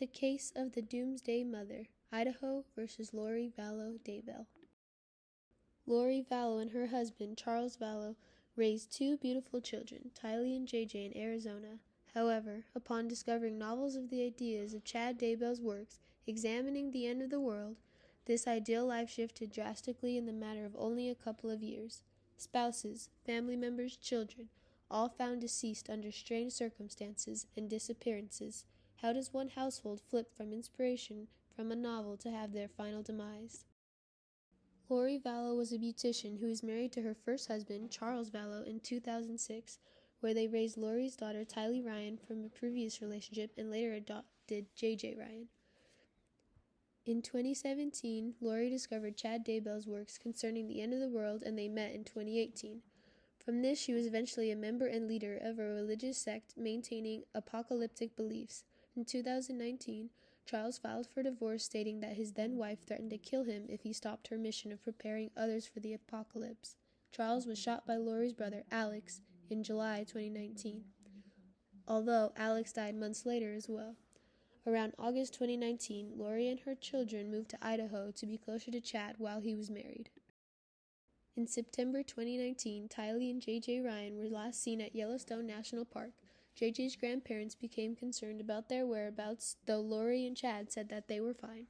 The Case of the Doomsday Mother, Idaho versus Lori Vallow Daybell. Lori Vallow and her husband, Charles Vallow, raised two beautiful children, Tylee and JJ, in Arizona. However, upon discovering novels of the ideas of Chad Daybell's works, examining the end of the world, this ideal life shifted drastically in the matter of only a couple of years. Spouses, family members, children, all found deceased under strange circumstances and disappearances. How does one household flip from inspiration from a novel to have their final demise? Lori Vallow was a beautician who was married to her first husband, Charles Vallow, in 2006, where they raised Lori's daughter, Tylee Ryan, from a previous relationship and later adopted JJ Ryan. In 2017, Lori discovered Chad Daybell's works concerning the end of the world, and they met in 2018. From this, she was eventually a member and leader of a religious sect maintaining apocalyptic beliefs. In 2019, Charles filed for divorce, stating that his then-wife threatened to kill him if he stopped her mission of preparing others for the apocalypse. Charles was shot by Lori's brother, Alex, in July 2019, although Alex died months later as well. Around August 2019, Lori and her children moved to Idaho to be closer to Chad while he was married. In September 2019, Tylee and JJ Ryan were last seen at Yellowstone National Park. JJ's grandparents became concerned about their whereabouts, though Lori and Chad said that they were fine.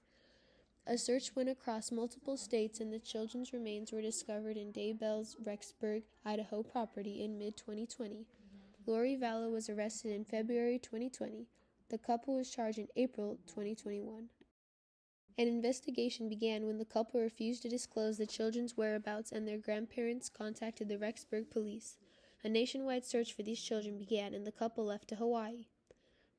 A search went across multiple states, and the children's remains were discovered in Daybell's Rexburg, Idaho property in mid-2020. Lori Vallow was arrested in February 2020. The couple was charged in April 2021. An investigation began when the couple refused to disclose the children's whereabouts, and their grandparents contacted the Rexburg police. A nationwide search for these children began, and the couple left to Hawaii.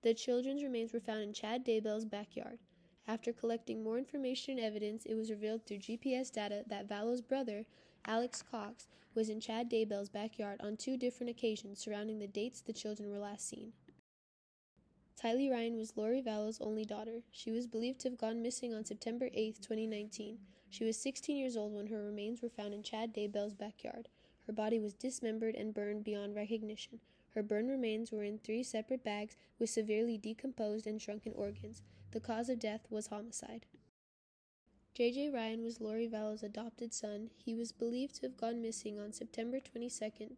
The children's remains were found in Chad Daybell's backyard. After collecting more information and evidence, it was revealed through GPS data that Vallow's brother, Alex Cox, was in Chad Daybell's backyard on two different occasions surrounding the dates the children were last seen. Tylee Ryan was Lori Vallow's only daughter. She was believed to have gone missing on September 8, 2019. She was 16 years old when her remains were found in Chad Daybell's backyard. Her body was dismembered and burned beyond recognition. Her burned remains were in 3 separate bags with severely decomposed and shrunken organs. The cause of death was homicide. JJ Ryan was Lori Vallow's adopted son. He was believed to have gone missing on September 22,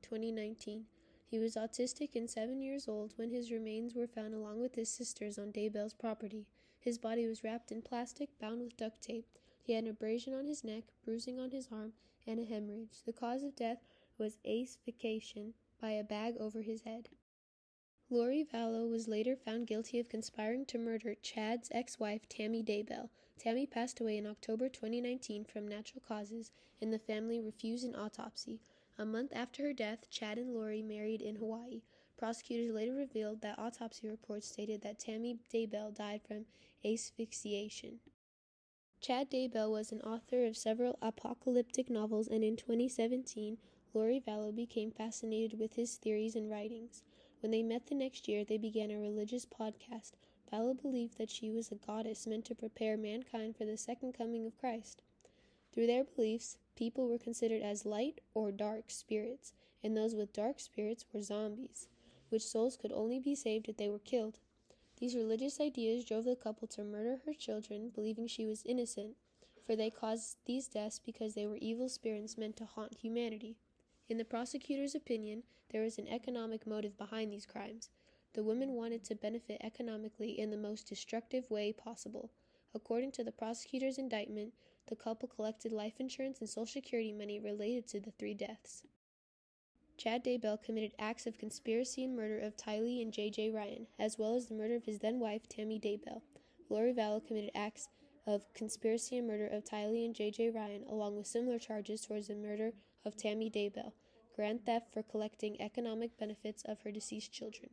2019. He was autistic and 7 years old when his remains were found along with his sisters on Daybell's property. His body was wrapped in plastic, bound with duct tape. He had an abrasion on his neck, bruising on his arm, and a hemorrhage. The cause of death was asphyxiation by a bag over his head. Lori Vallow was later found guilty of conspiring to murder Chad's ex-wife, Tammy Daybell. Tammy passed away in October 2019 from natural causes, and the family refused an autopsy. A month after her death, Chad and Lori married in Hawaii. Prosecutors later revealed that autopsy reports stated that Tammy Daybell died from asphyxiation. Chad Daybell was an author of several apocalyptic novels, and in 2017, Lori Vallow became fascinated with his theories and writings. When they met the next year, they began a religious podcast. Vallow believed that she was a goddess meant to prepare mankind for the second coming of Christ. Through their beliefs, people were considered as light or dark spirits, and those with dark spirits were zombies, which souls could only be saved if they were killed. These religious ideas drove the couple to murder her children, believing she was innocent, for they caused these deaths because they were evil spirits meant to haunt humanity. In the prosecutor's opinion, there was an economic motive behind these crimes. The women wanted to benefit economically in the most destructive way possible. According to the prosecutor's indictment, the couple collected life insurance and Social Security money related to the 3 deaths. Chad Daybell committed acts of conspiracy and murder of Tylee and JJ Ryan, as well as the murder of his then-wife, Tammy Daybell. Lori Vallow committed acts of conspiracy and murder of Tylee and JJ Ryan, along with similar charges towards the murder of Tammy Daybell, grand theft for collecting economic benefits of her deceased children.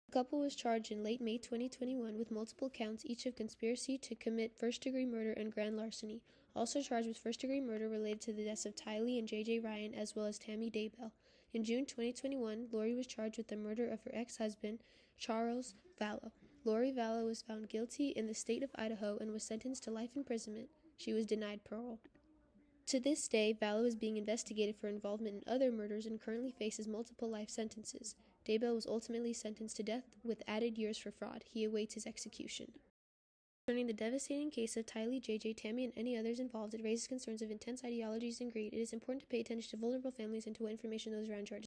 The couple was charged in late May 2021 with multiple counts, each of conspiracy to commit first-degree murder and grand larceny, also charged with first-degree murder related to the deaths of Tylee and JJ Ryan, as well as Tammy Daybell. In June 2021, Lori was charged with the murder of her ex-husband, Charles Vallow. Lori Vallow was found guilty in the state of Idaho and was sentenced to life imprisonment. She was denied parole. To this day, Vallow is being investigated for involvement in other murders and currently faces multiple life sentences. Daybell was ultimately sentenced to death with added years for fraud. He awaits his execution. Concerning the devastating case of Tylee, JJ, Tammy, and any others involved, it raises concerns of intense ideologies and greed. It is important to pay attention to vulnerable families and to what information those around you are